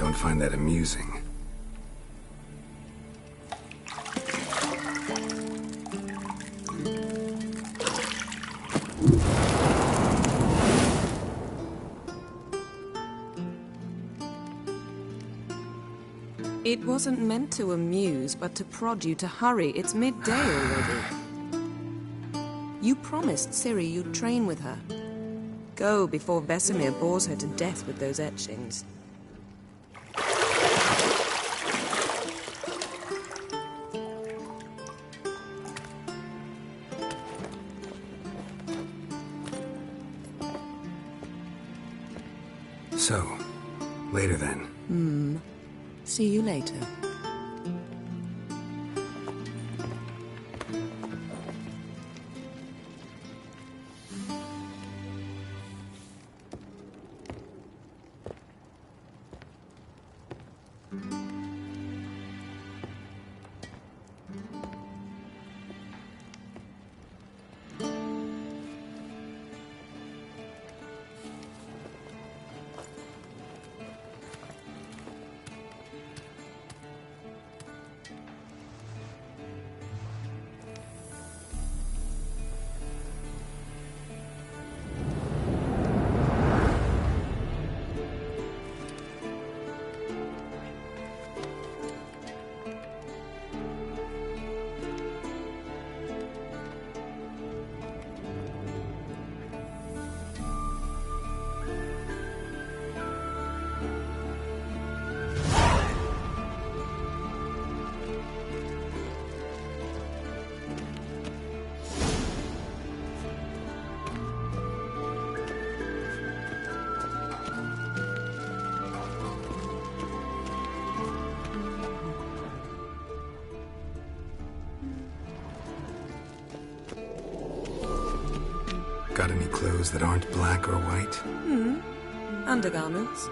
don't find that amusing. It wasn't meant to amuse, but to prod you to hurry. It's midday already. You promised Ciri you'd train with her. Go before Vesemir bores her to death with those etchings. So, later then. See you later. Got any clothes that aren't black or white? Undergarments.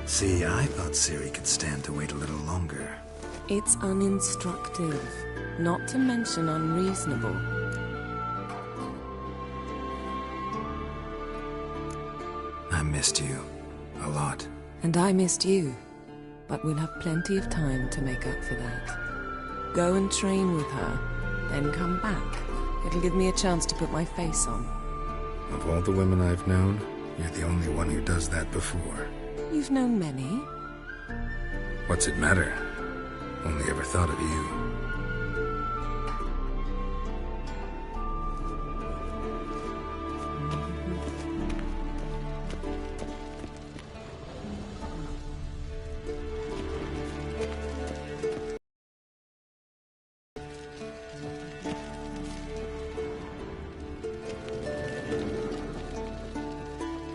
See, I thought Ciri could stand to wait a little longer. It's uninstructive, not to mention unreasonable. I missed you. A lot. And I missed you. But we'll have plenty of time to make up for that. Go and train with her, then come back. It'll give me a chance to put my face on. Of all the women I've known, you're the only one who does that before. You've known many. What's it matter? Only ever thought of you.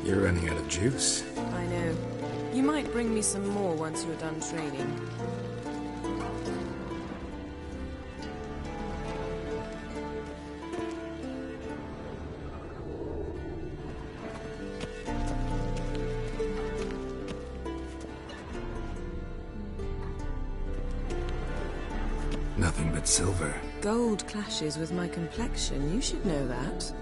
You're running out of juice. I know. You might bring me some more once you're done training. Nothing but silver. Gold clashes with my complexion. You should know that.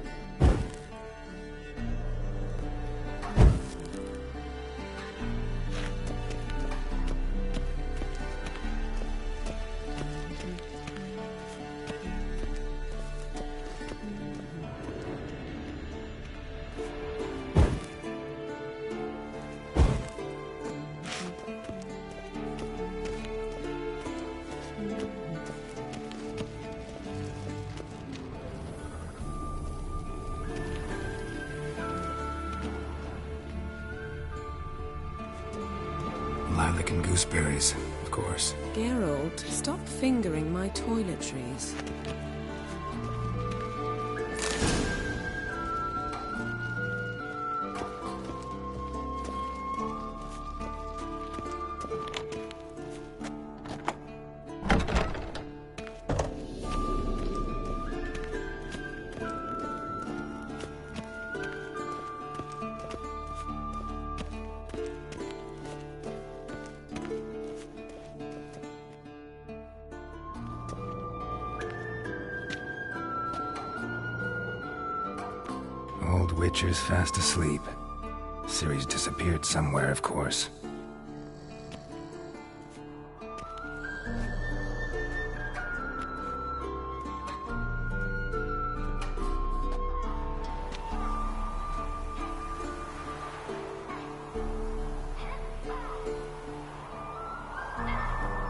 Lilac and gooseberries, of course. Geralt, stop fingering my toiletries. Old Witcher's fast asleep. Ciri's disappeared somewhere, of course.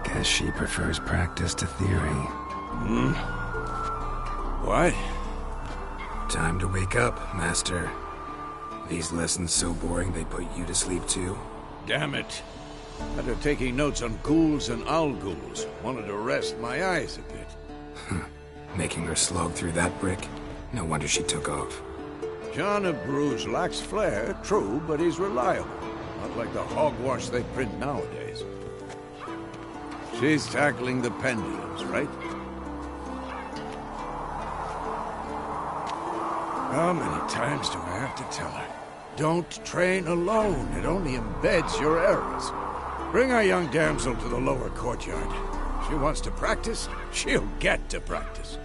Guess she prefers practice to theory. What? Time to wake up, Master. These lessons so boring they put you to sleep too? Damn it. After taking notes on ghouls and owl-ghouls, wanted to rest my eyes a bit. Making her slog through that brick? No wonder she took off. John of Bruges lacks flair, true, but he's reliable. Not like the hogwash they print nowadays. She's tackling the pendulums, right? How many times do I have to tell her? Don't train alone. It only embeds your errors. Bring our young damsel to the lower courtyard. She wants to practice, she'll get to practice.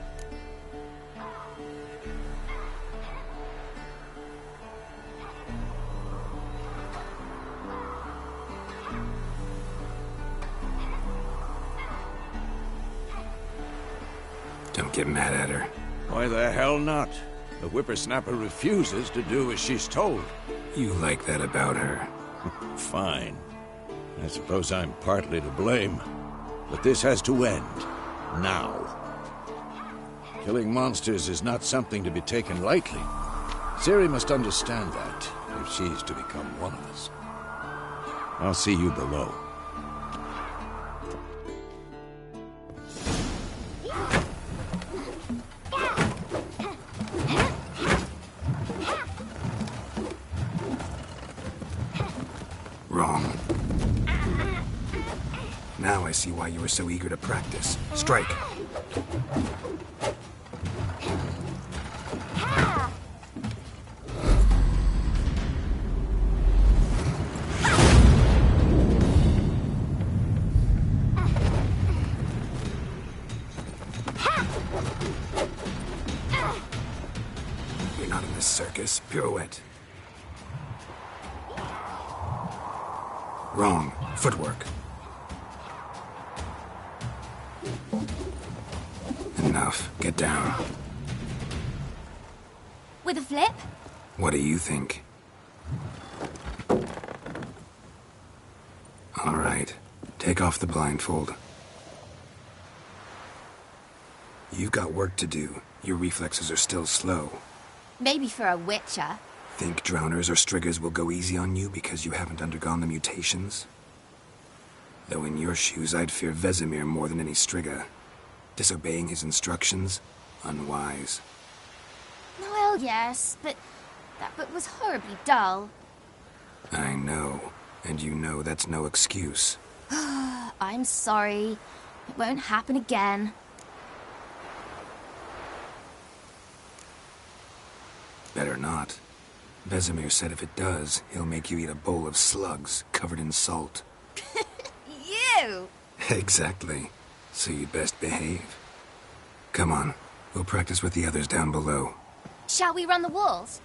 Don't get mad at her. Why the hell not? The whippersnapper refuses to do as she's told. You like that about her. Fine. I suppose I'm partly to blame. But this has to end. Now. Killing monsters is not something to be taken lightly. Ciri must understand that, if she's to become one of us. I'll see you below. Wrong. Now I see why you were so eager to practice. Strike. You're not in this circus. Pirouette. Wrong. Footwork. Enough. Get down. With a flip? What do you think? All right. Take off the blindfold. You've got work to do. Your reflexes are still slow. Maybe for a witcher. Think drowners or striggers will go easy on you because you haven't undergone the mutations? Though in your shoes, I'd fear Vesemir more than any strigger. Disobeying his instructions? Unwise. Well, yes, but that book was horribly dull. I know. And you know that's no excuse. I'm sorry. It won't happen again. Better not. Vesemir said if it does, he'll make you eat a bowl of slugs covered in salt. You! Exactly. So you'd best behave. Come on. We'll practice with the others down below. Shall we run the walls?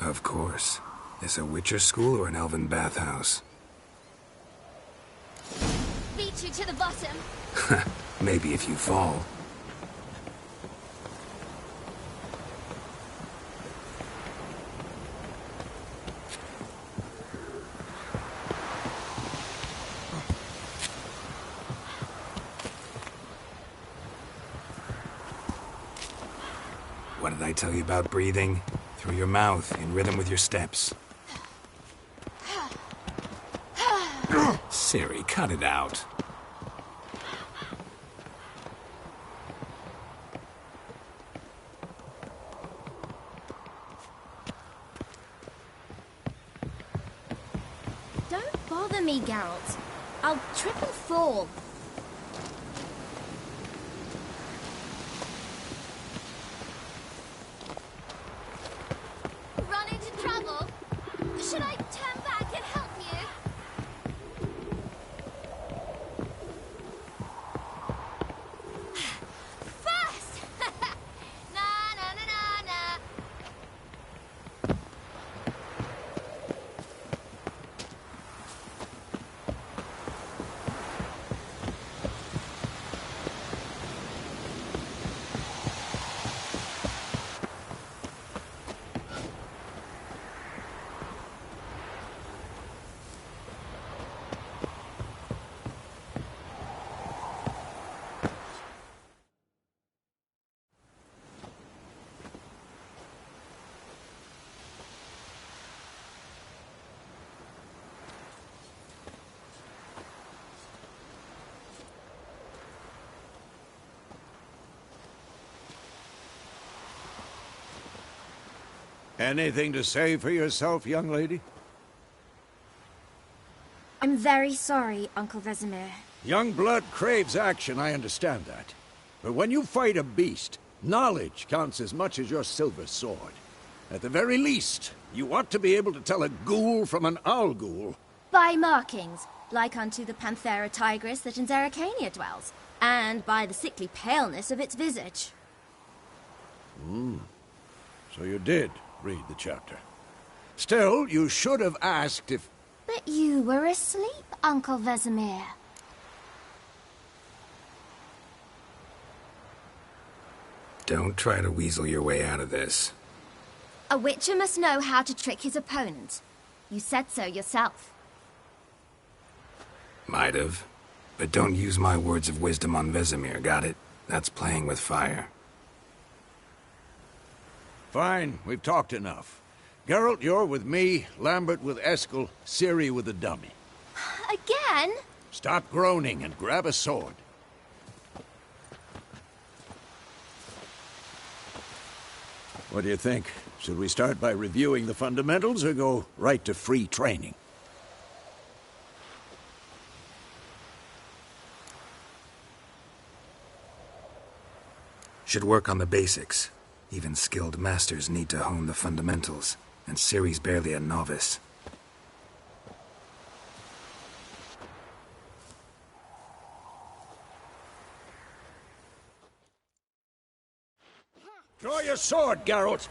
Of course. This a Witcher school or an elven bathhouse? Beat you to the bottom. Maybe if you fall. What did I tell you about breathing? Through your mouth, in rhythm with your steps. Ciri, cut it out. Don't bother me, Geralt. I'll trip and fall. Run into trouble? Should I turn back and help you? First! Na na na na na. Anything to say for yourself, young lady? I'm very sorry, Uncle Vesemir. Young blood craves action, I understand that. But when you fight a beast, knowledge counts as much as your silver sword. At the very least, you ought to be able to tell a ghoul from an owl ghoul. By markings, like unto the Panthera tigris that in Zerrikania dwells, and by the sickly paleness of its visage. So you did read the chapter. Still, you should have asked if... But you were asleep, Uncle Vesemir. Don't try to weasel your way out of this. A witcher must know how to trick his opponent. You said so yourself. Might have. But don't use my words of wisdom on Vesemir, got it? That's playing with fire. Fine, we've talked enough. Geralt, you're with me, Lambert with Eskel, Ciri with the dummy. Again? Stop groaning and grab a sword. What do you think? Should we start by reviewing the fundamentals or go right to free training? Should work on the basics. Even skilled masters need to hone the fundamentals, and Ciri's barely a novice. Draw your sword, Geralt!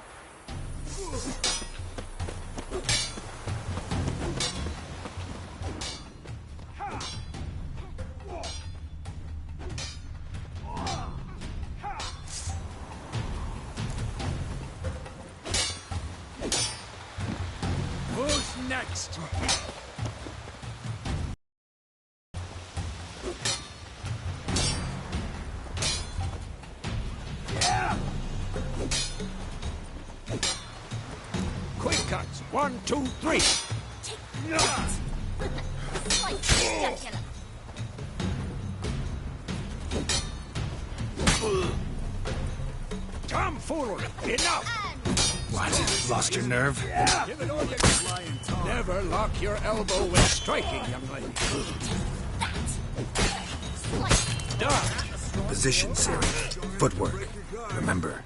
Who's next? Quick cuts. 1, 2, 3. Tomfoolery! Enough! What? Lost your nerve? Give it all you got. Never lock your elbow when striking, young lady. Done. Position, Ciri. Footwork. Remember.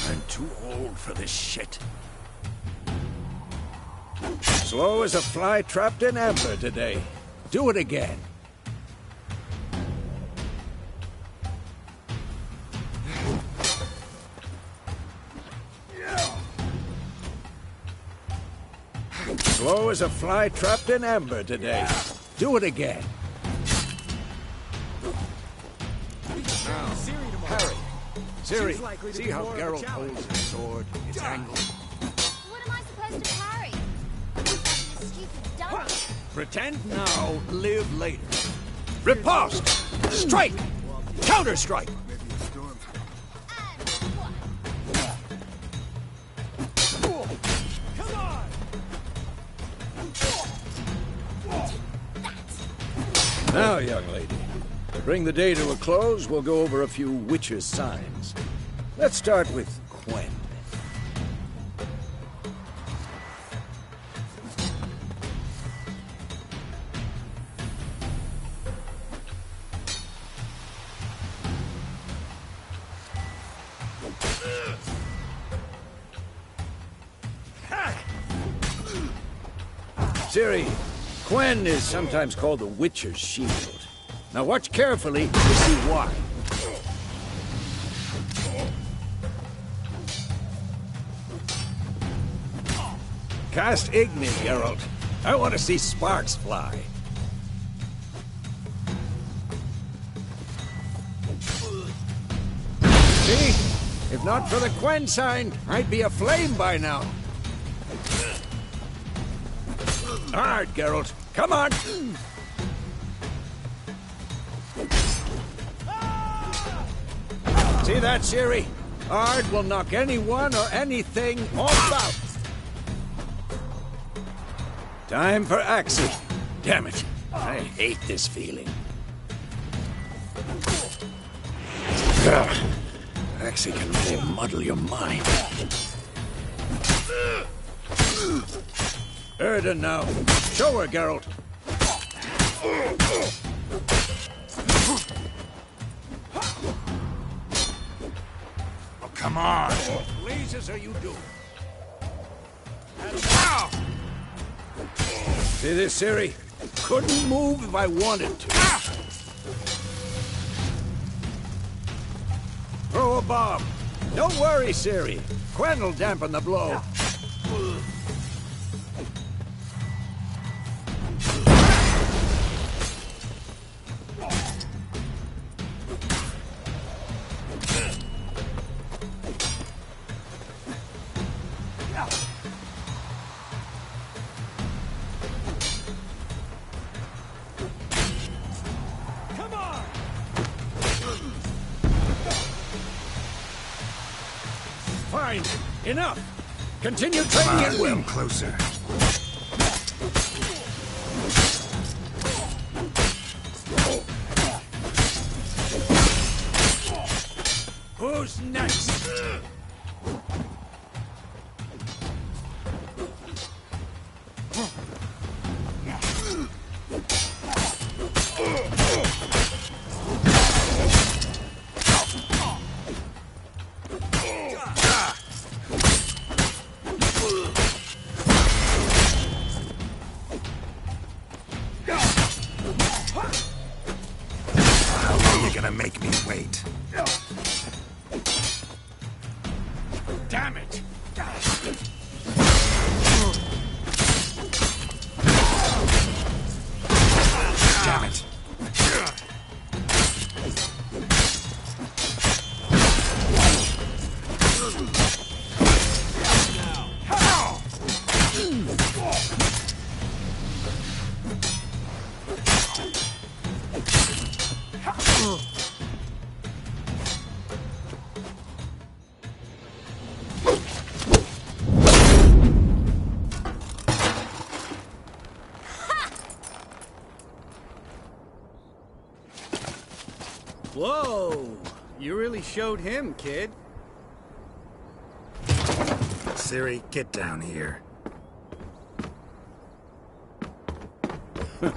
I'm too old for this shit. Slow as a fly trapped in amber today. Do it again. Slow as a fly trapped in amber today. Do it again. Now, Harry. Ciri, see how Geralt holds his sword? It's angled. What am I supposed to parry? You stupid dummy. Pretend now, live later. Riposte! Strike! Counter-strike! Now, young lady, to bring the day to a close, we'll go over a few witches' signs. Let's start with Quen. Ciri, Quen is sometimes called the Witcher's Shield. Now watch carefully to see why. Cast Igni, Geralt. I want to see sparks fly. See? If not for the Quen sign, I'd be aflame by now. Hard, Geralt. Come on! See that, Ciri? Ard will knock anyone or anything off balance. Time for Axie. Damn it. I hate this feeling. Actually can really muddle your mind. Erden now. Show her, Geralt. Oh, come on! What blazes are you doing? And now! See this, Ciri? Couldn't move if I wanted to. Throw a bomb. Don't worry, Ciri. Quen will dampen the blow. Fine. Enough. Continue training at will. Closer. Who's next? Make me wait. Damn it! Damn it! Whoa! You really showed him, kid. Ciri, get down here. A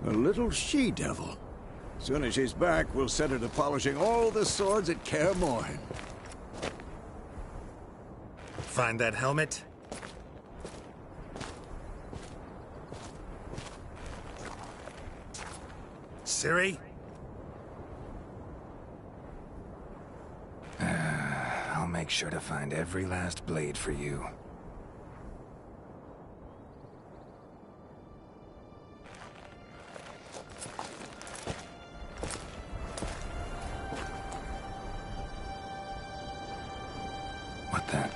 little she-devil. Soon as she's back, we'll set her to polishing all the swords at Kaer Morhen. Find that helmet? Ciri? I'll make sure to find every last blade for you. What then?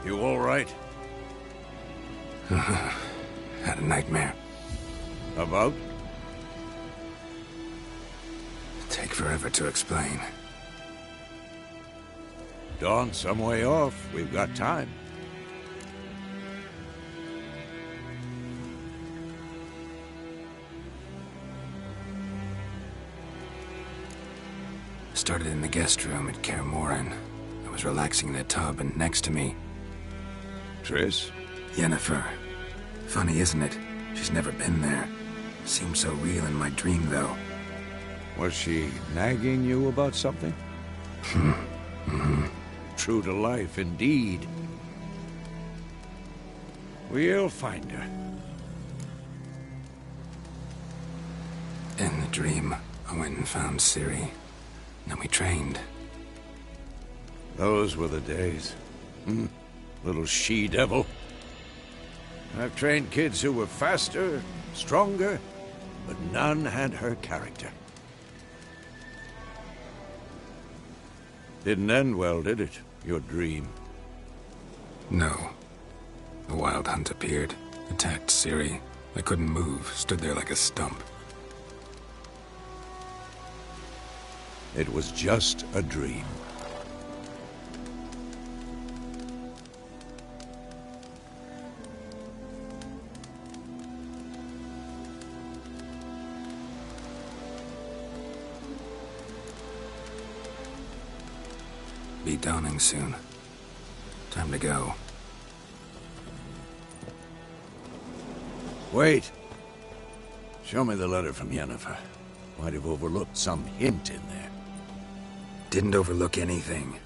You all right? Had a nightmare. About? Take forever to explain. Dawn's some way off. We've got time. started in the guest room at Kaer Morhen. I was relaxing in a tub, and next to me... Triss? Yennefer. Funny, isn't it? She's never been there. Seemed so real in my dream, though. Was she nagging you about something? True to life, indeed. We'll find her. In the dream, I went and found Ciri. Then we trained. Those were the days. Little she-devil. I've trained kids who were faster, stronger, but none had her character. Didn't end well, did it? Your dream? No. The Wild Hunt appeared, attacked Ciri. I couldn't move, stood there like a stump. It was just a dream. Be dawning soon. Time to go. Wait. Show me the letter from Yennefer. Might have overlooked some hint in there. Didn't overlook anything.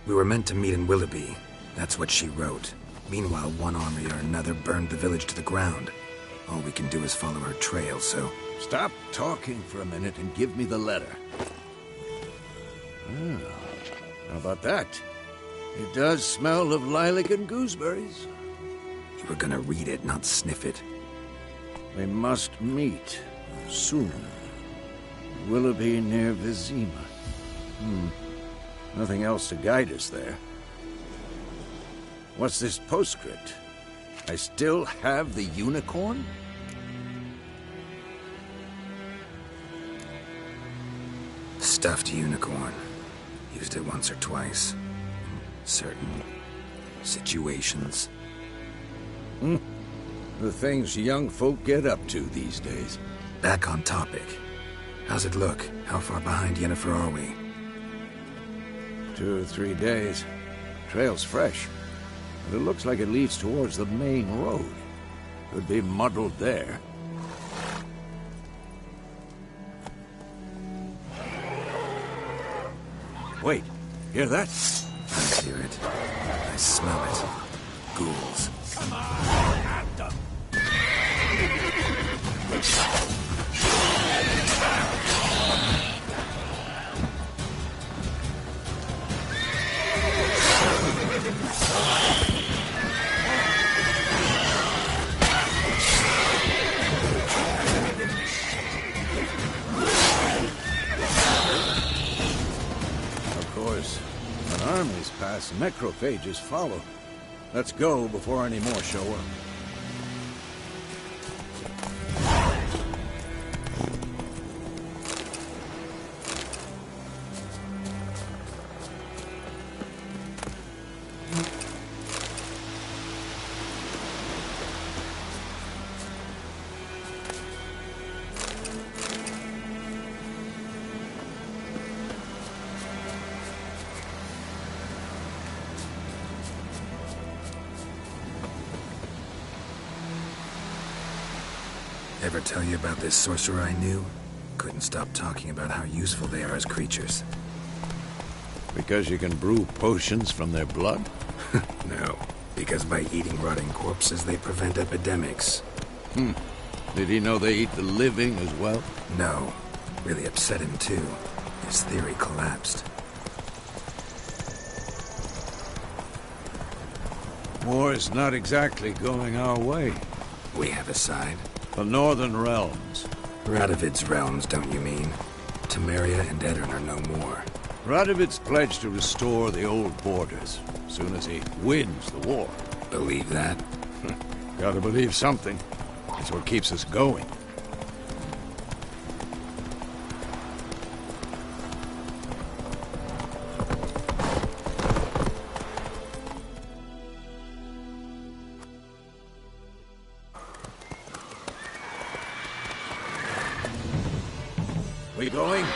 We were meant to meet in Willoughby. That's what she wrote. Meanwhile, one army or another burned the village to the ground. All we can do is follow her trail, so... Stop talking for a minute and give me the letter. How about that? It does smell of lilac and gooseberries. You were gonna read it, not sniff it. We must meet soon. Willoughby near Vizima. Nothing else to guide us there. What's this postscript? I still have the unicorn? Stuffed unicorn. Used it once or twice. In certain situations. The things young folk get up to these days. Back on topic. How's it look? How far behind Yennefer are we? 2 or 3 days. Trail's fresh. But it looks like it leads towards the main road. Could be muddled there. Wait, hear that? I hear it. I smell it. Ghouls. Come on, at them! Of course, when armies pass, necrophages follow. Let's go before any more show up. Ever tell you about this sorcerer I knew? Couldn't stop talking about how useful they are as creatures. Because you can brew potions from their blood? No, because by eating rotting corpses, they prevent epidemics. Did he know they eat the living as well? No, really upset him too. His theory collapsed. War is not exactly going our way. We have a side. The Northern Realms. Radovid's realms, don't you mean? Temeria and Edirn are no more. Radovid's pledged to restore the old borders, as soon as he wins the war. Believe that? Gotta believe something. It's what keeps us going. We going?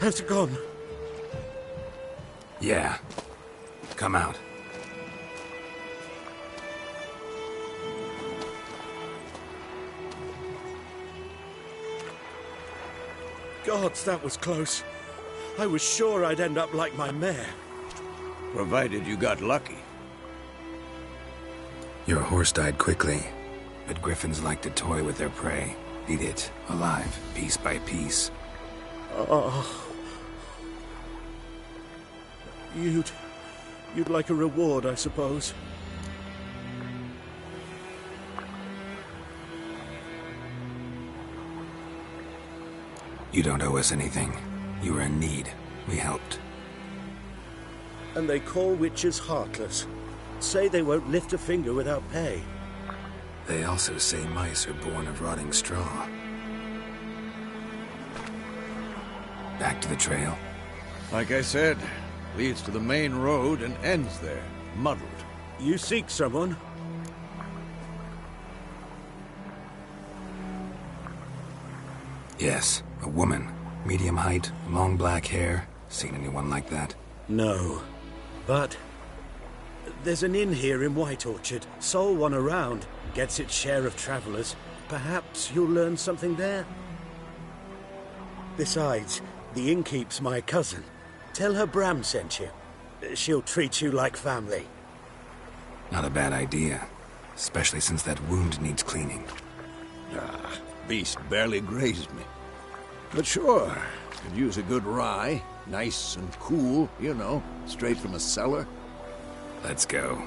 Has it gone? Yeah. Come out. Gods, that was close. I was sure I'd end up like my mare. Provided you got lucky. Your horse died quickly, but griffins like to toy with their prey. Eat it, alive, piece by piece. Oh. You'd like a reward, I suppose. You don't owe us anything. You were in need. We helped. And they call witches heartless. Say they won't lift a finger without pay. They also say mice are born of rotting straw. Back to the trail? Like I said, leads to the main road and ends there, muddled. You seek someone? Yes, a woman. Medium height, long black hair. Seen anyone like that? No. But there's an inn here in White Orchard. Sole one around. Gets its share of travelers. Perhaps you'll learn something there? Besides, the innkeep's my cousin. Tell her Bram sent you. She'll treat you like family. Not a bad idea. Especially since that wound needs cleaning. Beast barely grazed me. But sure, could use a good rye. Nice and cool, you know, straight from a cellar. Let's go.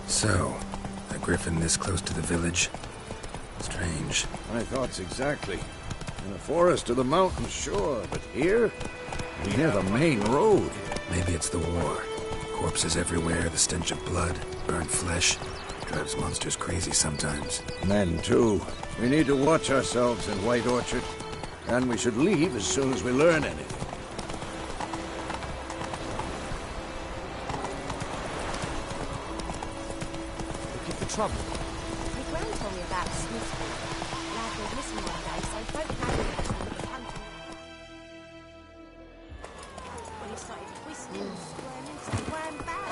So, a griffin this close to the village? Strange. My thoughts exactly. In the forest or the mountains, sure, but here? Near the main road. Maybe it's the war. Corpses everywhere, the stench of blood, burnt flesh. Drives monsters crazy sometimes. Men, too. We need to watch ourselves in White Orchard. And we should leave as soon as we learn anything. Looking for trouble? My gran told me about Smithfield. Lad was missing one day, so folk carried him to the country. When he started twisting and squirming, so wham bam.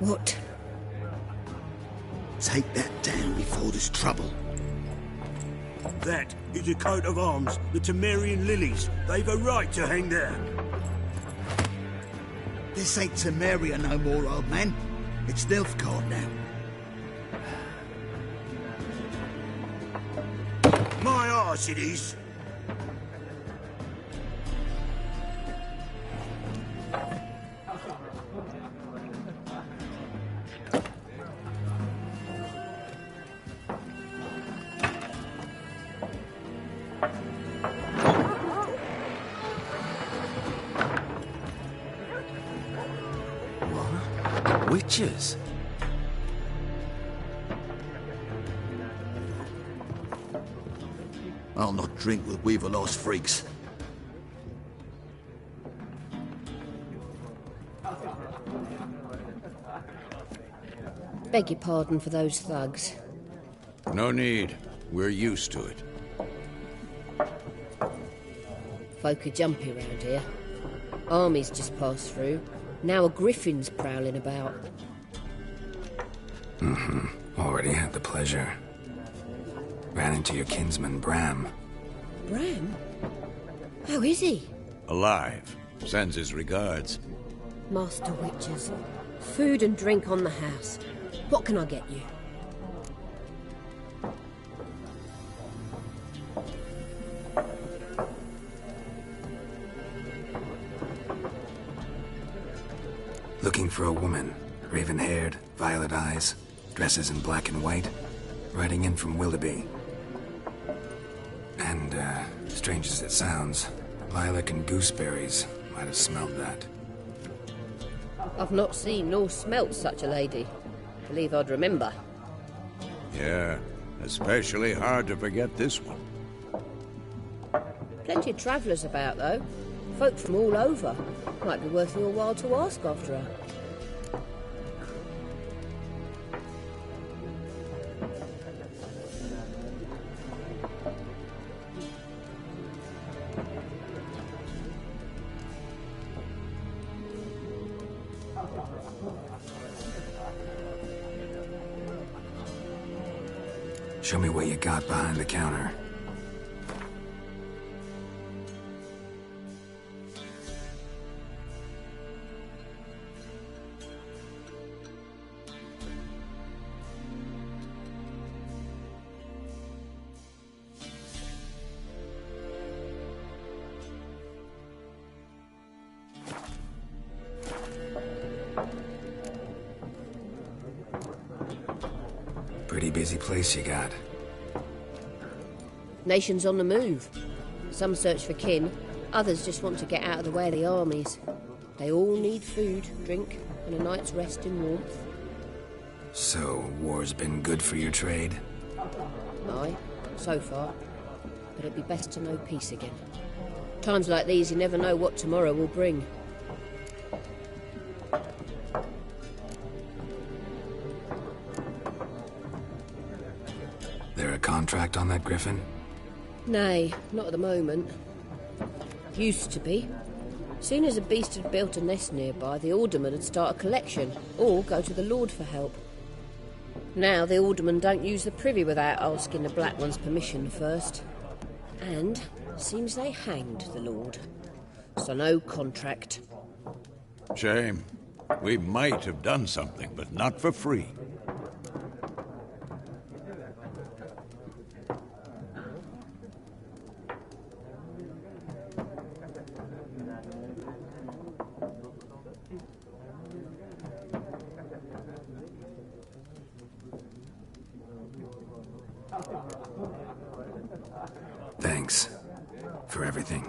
What? Take that down before there's trouble. That is a coat of arms, the Temerian lilies. They've a right to hang there. This ain't Temeria no more, old man. It's Nilfgaard now. My arse it is. Witches? I'll not drink with Weaverlost freaks. Beg your pardon for those thugs. No need. We're used to it. Folk are jumpy round here. Armies just passed through. Now a griffin's prowling about. Already had the pleasure. Ran into your kinsman, Bram. Bram? How is he? Alive. Sends his regards. Master Witches. Food and drink on the house. What can I get you? Looking for a woman. Raven-haired, violet eyes, dresses in black and white. Riding in from Willoughby. And, strange as it sounds, lilac and gooseberries might have smelled that. I've not seen nor smelt such a lady. Believe I'd remember. Yeah, especially hard to forget this one. Plenty of travellers about, though. Folk from all over. Might be worth your while to ask after her. Show me what you got behind the counter. Pretty busy place you got. Nations on the move. Some search for kin, others just want to get out of the way of the armies. They all need food, drink, and a night's rest in warmth. So, war's been good for your trade? Aye, so far. But it'd be best to know peace again. Times like these, you never know what tomorrow will bring. There a contract on that griffin? Nay, not at the moment. Used to be. Soon as a beast had built a nest nearby, the alderman would start a collection, or go to the Lord for help. Now the aldermen don't use the privy without asking the Black One's permission first. And seems they hanged the Lord. So no contract. Shame. We might have done something, but not for free. Thanks for everything.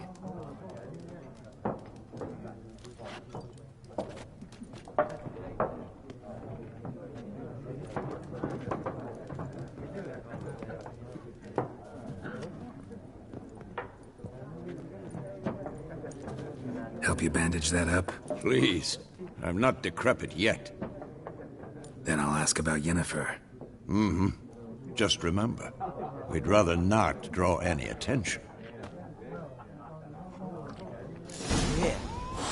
Help you bandage that up? Please. I'm not decrepit yet. Then I'll ask about Yennefer. Mm-hmm. Just remember, we'd rather not draw any attention. Here,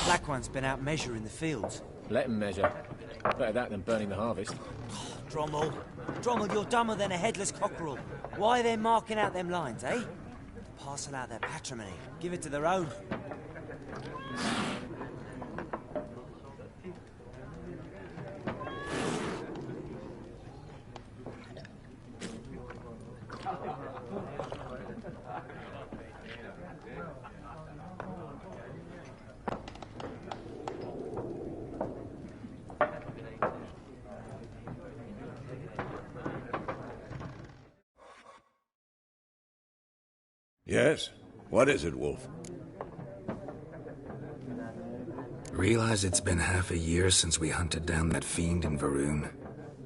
Black One's been out measuring the fields. Let him measure. Better that than burning the harvest. Drommel, you're dumber than a headless cockerel. Why are they marking out them lines, eh? Parcel out their patrimony. Give it to their own. Yes? What is it, Wolf? Realize it's been half a year since we hunted down that fiend in Varun.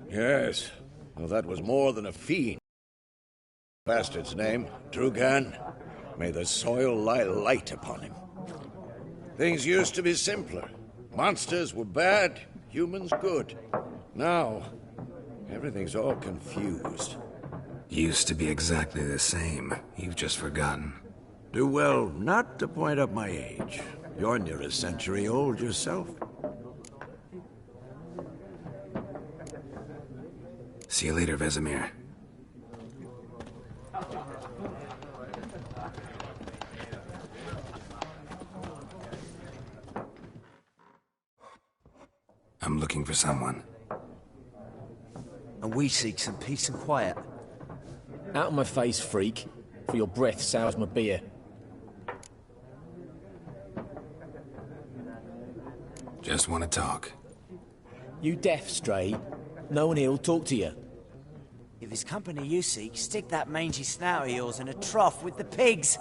Yes. Well, that was more than a fiend. Bastard's name, Drugan. May the soil lie light upon him. Things used to be simpler. Monsters were bad, humans good. Now, everything's all confused. Used to be exactly the same. You've just forgotten. Do well not to point up my age. You're near a century old yourself. See you later, Vesemir. I'm looking for someone. And we seek some peace and quiet. Out of my face, freak. For your breath sours my beer. Just want to talk. You deaf, Stray? No one here'll talk to you. If it's company you seek, stick that mangy snout of yours in a trough with the pigs.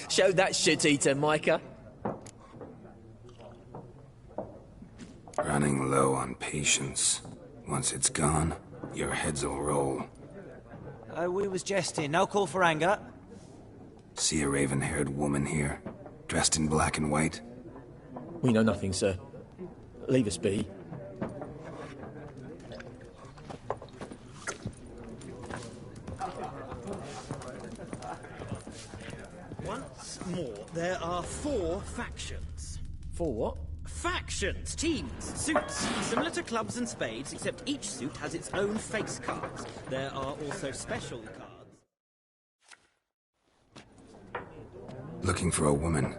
Show that shit-eater, Micah. Running low on patience. Once it's gone, your heads will roll. We was jesting. No call for anger. See a raven-haired woman here, dressed in black and white? We know nothing, sir. Leave us be. Once more, there are 4 factions. 4 what? Factions, teams, suits, similar to clubs and spades, except each suit has its own face cards. There are also special cards. Looking for a woman.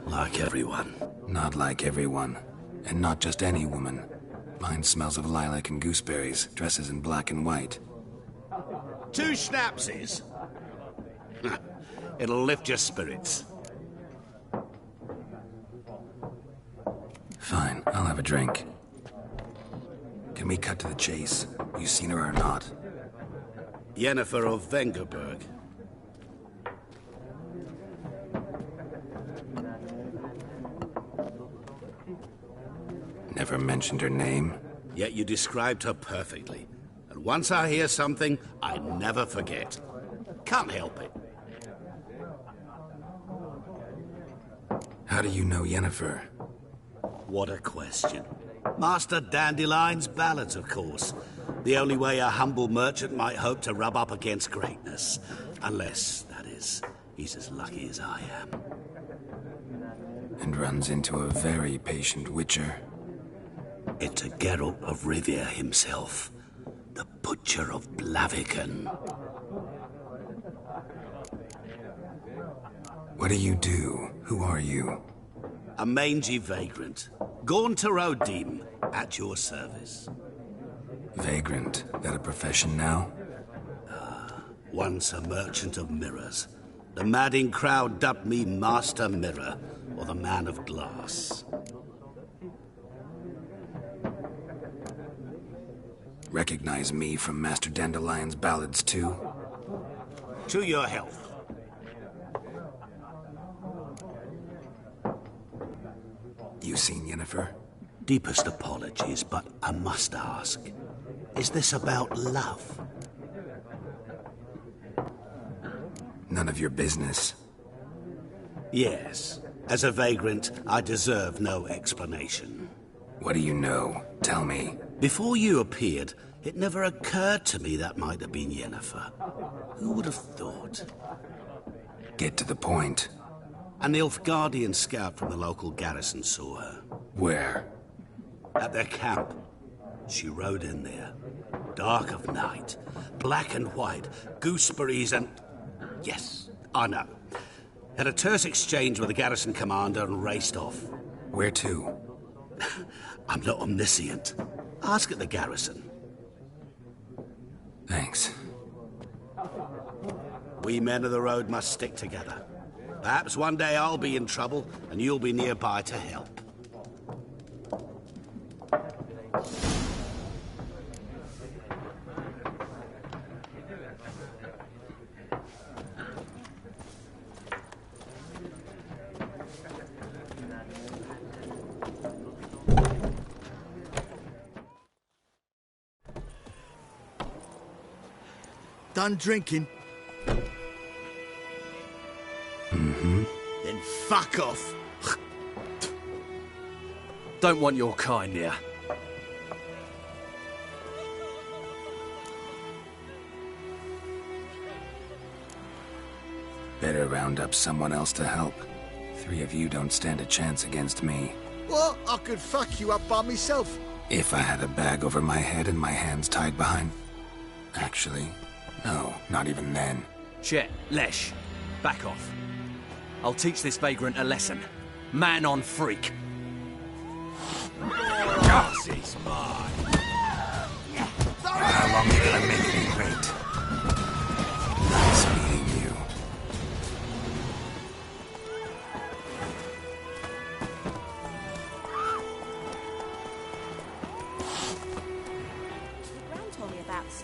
Like everyone. Not like everyone. And not just any woman. Mine smells of lilac and gooseberries, dresses in black and white. 2 schnapsies? It'll lift your spirits. Fine, I'll have a drink. Can we cut to the chase? You seen her or not? Yennefer of Vengerberg. Never mentioned her name. Yet you described her perfectly. And once I hear something, I never forget. Can't help it. How do you know Yennefer? What a question. Master Dandelion's ballads, of course. The only way a humble merchant might hope to rub up against greatness. Unless, that is, he's as lucky as I am. And runs into a very patient witcher. Into Geralt of Rivia himself. The Butcher of Blaviken. What do you do? Who are you? A mangy vagrant. Gaunter-Odim, at your service. Vagrant? That a profession now? Once a merchant of mirrors. The madding crowd dubbed me Master Mirror, or the Man of Glass. Recognize me from Master Dandelion's ballads, too? To your health. You seen Yennefer? Deepest apologies, but I must ask. Is this about love? None of your business. Yes. As a vagrant, I deserve no explanation. What do you know? Tell me. Before you appeared, it never occurred to me that might have been Yennefer. Who would have thought? Get to the point. An Nilfgaardian scout from the local garrison saw her. Where? At their camp. She rode in there. Dark of night. Black and white. Gooseberries and... Yes, I know. Had a terse exchange with the garrison commander and raced off. Where to? I'm not omniscient. Ask at the garrison. Thanks. We men of the road must stick together. Perhaps one day I'll be in trouble, and you'll be nearby to help. Done drinking? Mm-hmm. Then fuck off. Don't want your kind here. Better round up someone else to help. 3 of you don't stand a chance against me. Well, I could fuck you up by myself. If I had a bag over my head and my hands tied behind... Actually, no, not even then. Chet, Lesh, back off. I'll teach this vagrant a lesson. Man on freak. Yours is mine. How long did I make you wait? Nice meeting you.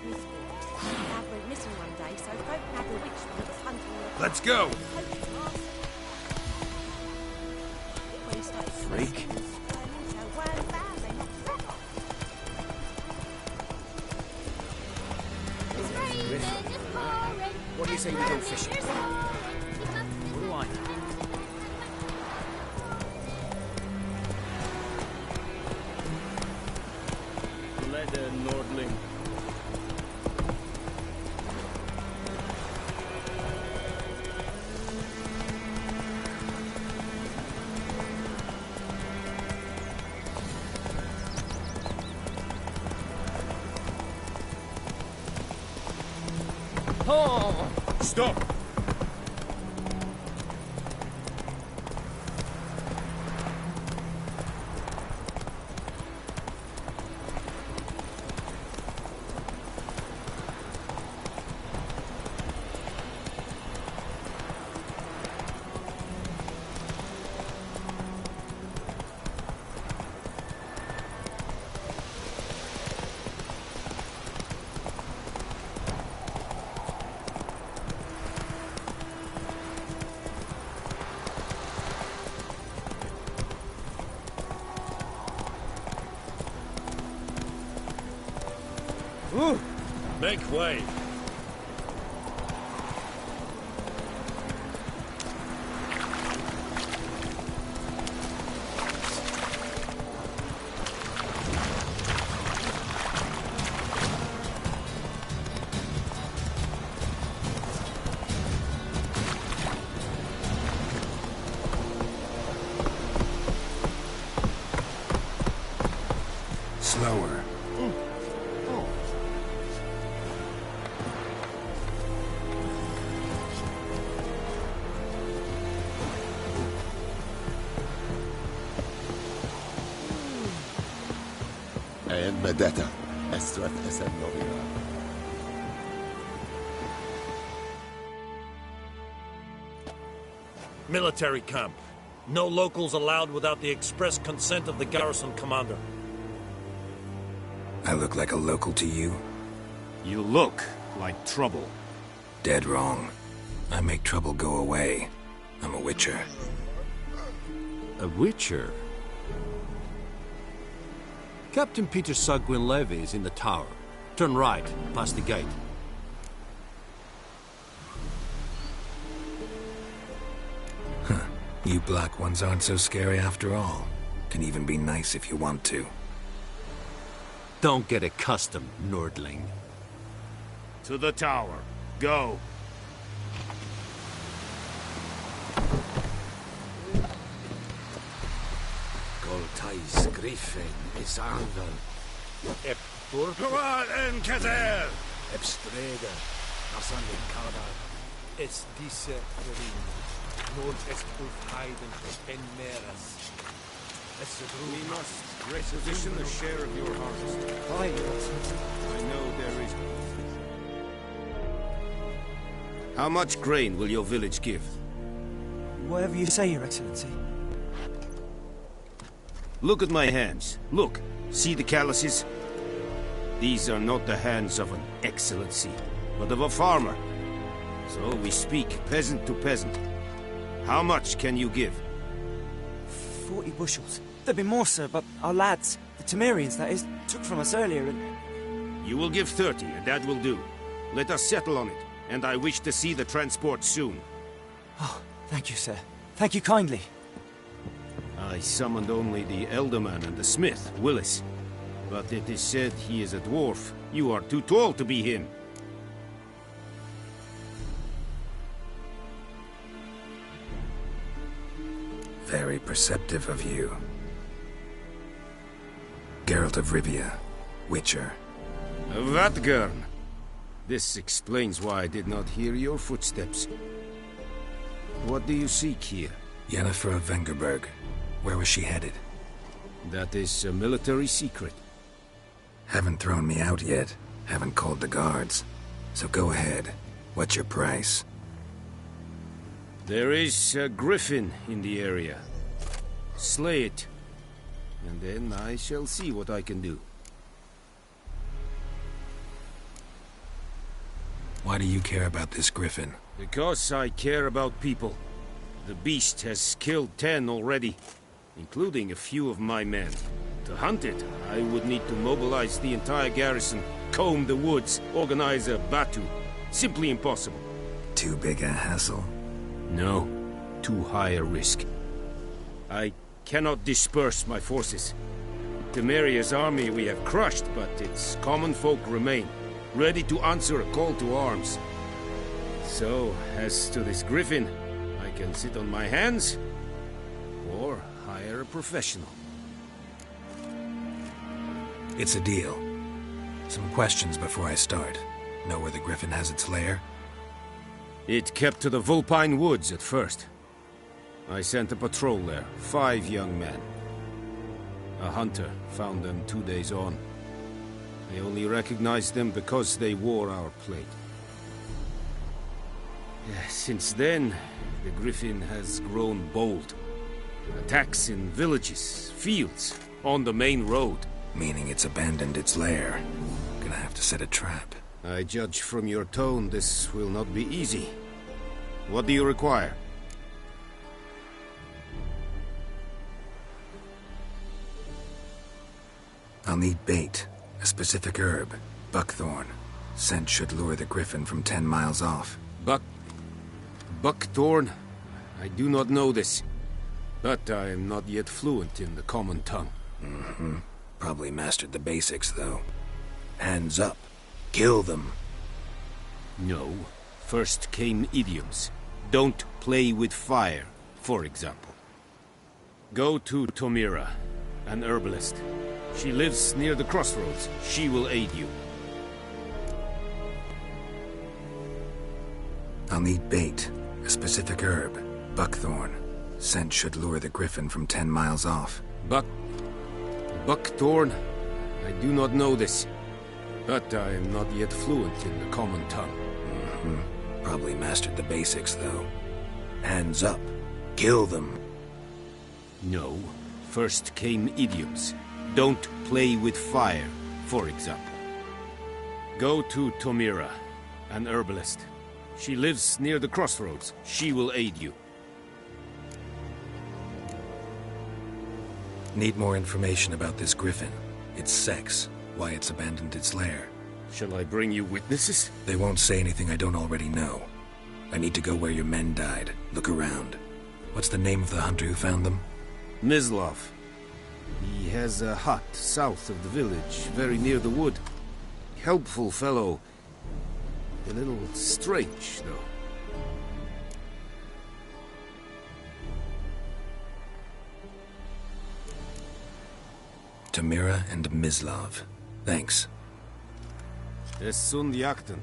Smith's boy. His lad went missing one day, so folk had the witchman that was hunting the... Let's go! When he started Freak. What do you say we go fishing? What do I know? Leather, Nordling. Oh! Stop! Make way. Slower. And Medetta, Estreth Esen Novia. Military camp. No locals allowed without the express consent of the garrison commander. I look like a local to you? You look like trouble. Dead wrong. I make trouble go away. I'm a witcher. A witcher? Captain Peter Sagwin Levy is in the tower. Turn right, past the gate. Huh. You black ones aren't so scary after all. Can even be nice if you want to. Don't get accustomed, Nordling. To the tower. Go. Goltais Griffin is Anvel. Ep Turk. En Kazer! Ebstrega. Nasandin Kadar. Es diese Verin. Nord est Ulf Heiden en Meras. We must requisition a share of your harvest. Aye, Your Excellency. I know there is. How much grain will your village give? Whatever you say, Your Excellency. Look at my hands. Look. See the calluses? These are not the hands of an excellency, but of a farmer. So we speak peasant to peasant. How much can you give? 40 bushels. There'd be more, sir, but our lads, the Temerians, that is, took from us earlier and... You will give 30, and that will do. Let us settle on it, and I wish to see the transport soon. Oh, thank you, sir. Thank you kindly. I summoned only the Elderman and the smith, Willis. But it is said he is a dwarf. You are too tall to be him. Very perceptive of you. Geralt of Rivia, Witcher. Vatgern! This explains why I did not hear your footsteps. What do you seek here? Yennefer of Vengerberg. Where was she headed? That is a military secret. Haven't thrown me out yet. Haven't called the guards. So go ahead. What's your price? There is a griffin in the area. Slay it. And then I shall see what I can do. Why do you care about this griffin? Because I care about people. The beast has killed 10 already, including a few of my men. To hunt it, I would need to mobilize the entire garrison, comb the woods, organize a batu. Simply impossible. Too big a hassle? No, too high a risk. I cannot disperse my forces. Temeria's army we have crushed, but its common folk remain, ready to answer a call to arms. So, as to this griffin, I can sit on my hands, or hire a professional. It's a deal. Some questions before I start. Know where the griffin has its lair? It kept to the Vulpine Woods at first. I sent a patrol there, 5 young men. A hunter found them 2 days on. I only recognized them because they wore our plate. Since then, the griffin has grown bold. Attacks in villages, fields, on the main road. Meaning it's abandoned its lair. Gonna have to set a trap. I judge from your tone this will not be easy. What do you require? I'll need bait, a specific herb, buckthorn. Scent should lure the griffin from 10 miles off. Buckthorn? I do not know this, but I am not yet fluent in the common tongue. Mm-hmm. Probably mastered the basics, though. Hands up. Kill them. No. First came idioms. Don't play with fire, for example. Go to Tomira, an herbalist. She lives near the crossroads. She will aid you. I'll need bait, a specific herb, buckthorn. Scent should lure the griffin from 10 miles off. Buckthorn? I do not know this, but I am not yet fluent in the common tongue. Mm-hmm. Probably mastered the basics, though. Hands up. Kill them. No. First came idioms. Don't play with fire, for example. Go to Tomira, an herbalist. She lives near the crossroads. She will aid you. Need more information about this griffin. Its sex, why it's abandoned its lair. Shall I bring you witnesses? They won't say anything I don't already know. I need to go where your men died. Look around. What's the name of the hunter who found them? Mislov. He has a hut south of the village, very near the wood. Helpful fellow. A little strange, though. Tamira and Mislov. Thanks. Es sunt jakten.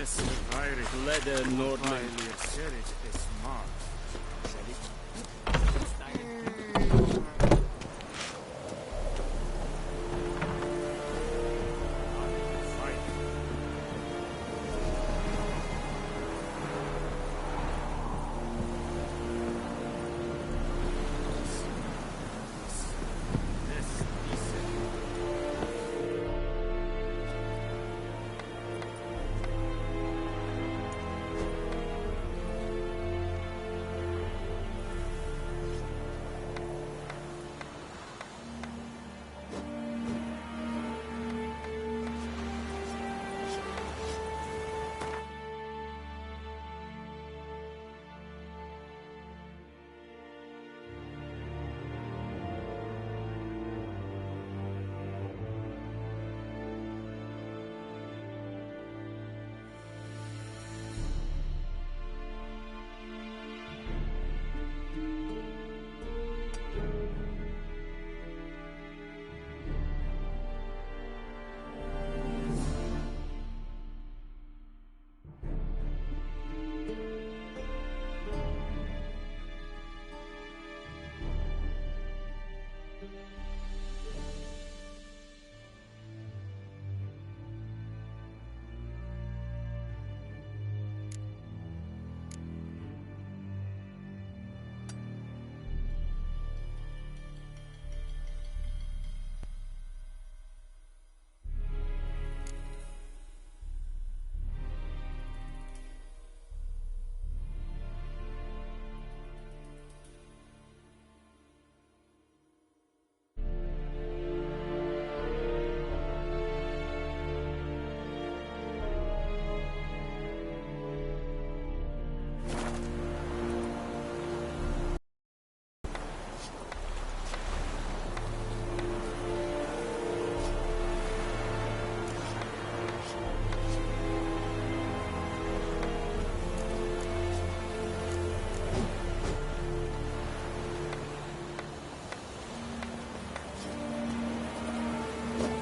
Es reicht leider Nordland.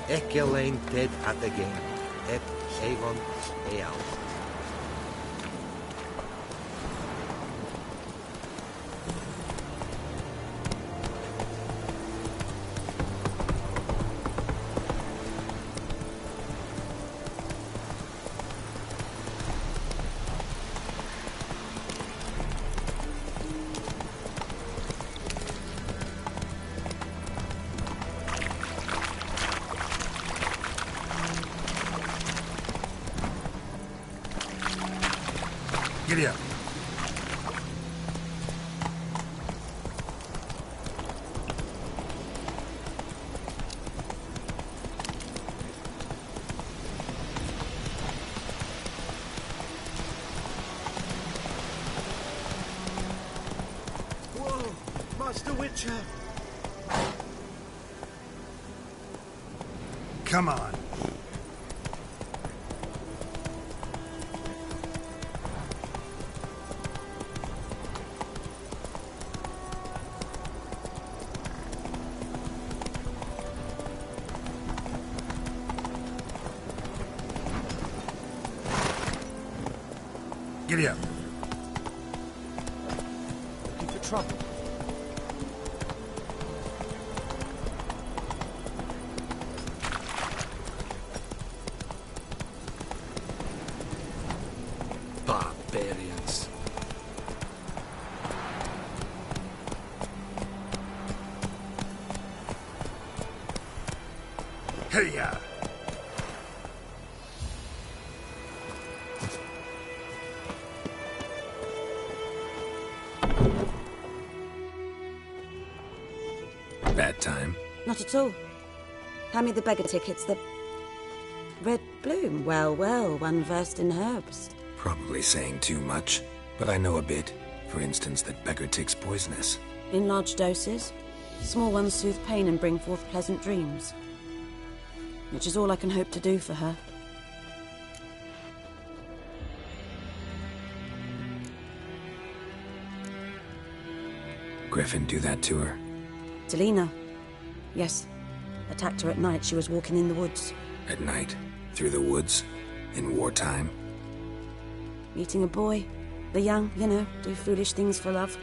Ekelein ted atagain, ep avon eal. Giddy up. Whoa, Master Witcher! Come on. Giddy up. Looking for trouble. Barbarians. Hey-ya! Bad time. Not at all. Hand me the beggar tickets, the red bloom. Well, well, one versed in herbs. Probably saying too much, but I know a bit. For instance, that beggar tick's poisonous. In large doses. Small ones soothe pain and bring forth pleasant dreams. Which is all I can hope to do for her. Griffin do that to her? Delina. Yes. Attacked her at night. She was walking in the woods. At night? Through the woods? In wartime? Meeting a boy. The young, you know, do foolish things for love.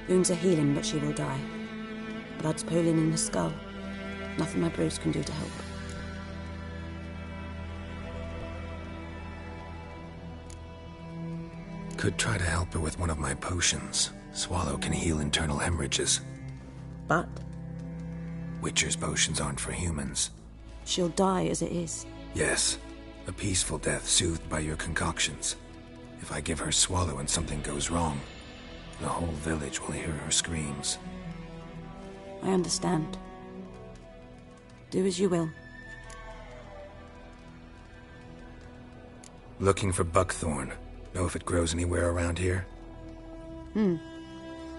Wounds are healing, but she will die. Blood's pooling in the skull. Nothing my brews can do to help. Could try to help her with one of my potions. Swallow can heal internal hemorrhages. But? Witcher's potions aren't for humans. She'll die as it is. Yes. A peaceful death soothed by your concoctions. If I give her Swallow and something goes wrong, the whole village will hear her screams. I understand. Do as you will. Looking for buckthorn. Know if it grows anywhere around here?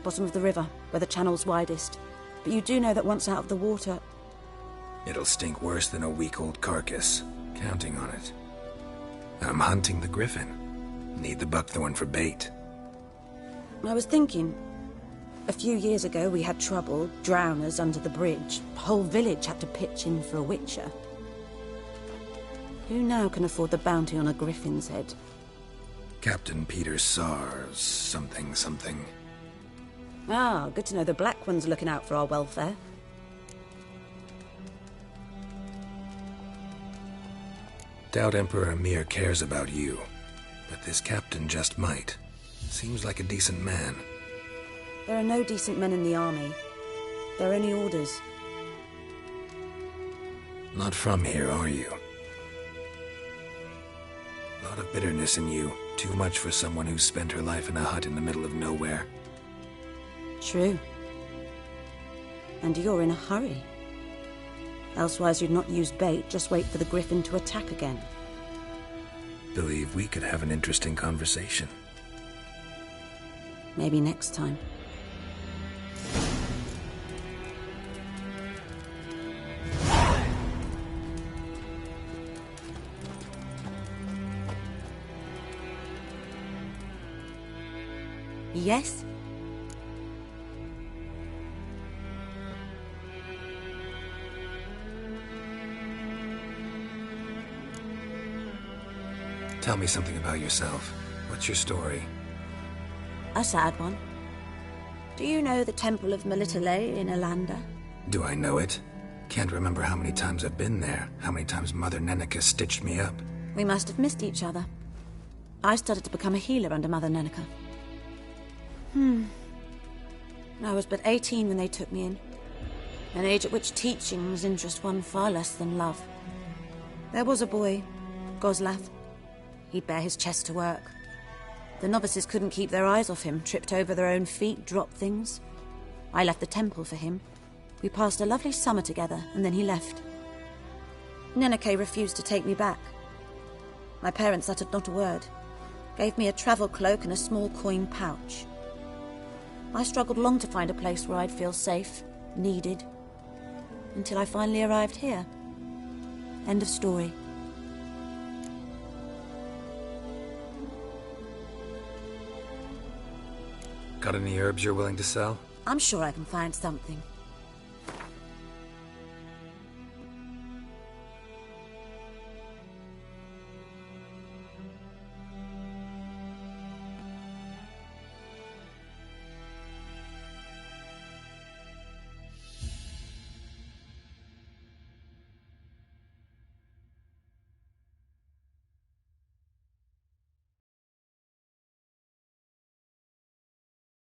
Bottom of the river, where the channel's widest. But you do know that once out of the water... It'll stink worse than a week-old carcass. Counting on it. I'm hunting the griffin. Need the buckthorn for bait. I was thinking... A few years ago we had trouble, drowners under the bridge. The whole village had to pitch in for a witcher. Who now can afford the bounty on a griffin's head? Captain Peter Sars, something. Ah, good to know the Black One's looking out for our welfare. Doubt Emperor Emir cares about you, but this captain just might. Seems like a decent man. There are no decent men in the army. They're only orders. Not from here, are you? Lot of bitterness in you. Too much for someone who spent her life in a hut in the middle of nowhere. True. And you're in a hurry. Elsewise you'd not use bait, just wait for the griffin to attack again. Believe we could have an interesting conversation. Maybe next time. Yes? Tell me something about yourself. What's your story? A sad one. Do you know the Temple of Melitele in Alanda? Do I know it? Can't remember how many times I've been there, how many times Mother Nenica stitched me up. We must have missed each other. I started to become a healer under Mother Nenica. I was but 18 when they took me in. An age at which teaching was interest one far less than love. There was a boy, Goslav. He'd bare his chest to work. The novices couldn't keep their eyes off him, tripped over their own feet, dropped things. I left the temple for him. We passed a lovely summer together, and then he left. Nenike refused to take me back. My parents uttered not a word, gave me a travel cloak and a small coin pouch. I struggled long to find a place where I'd feel safe, needed, until I finally arrived here. End of story. Got any herbs you're willing to sell? I'm sure I can find something.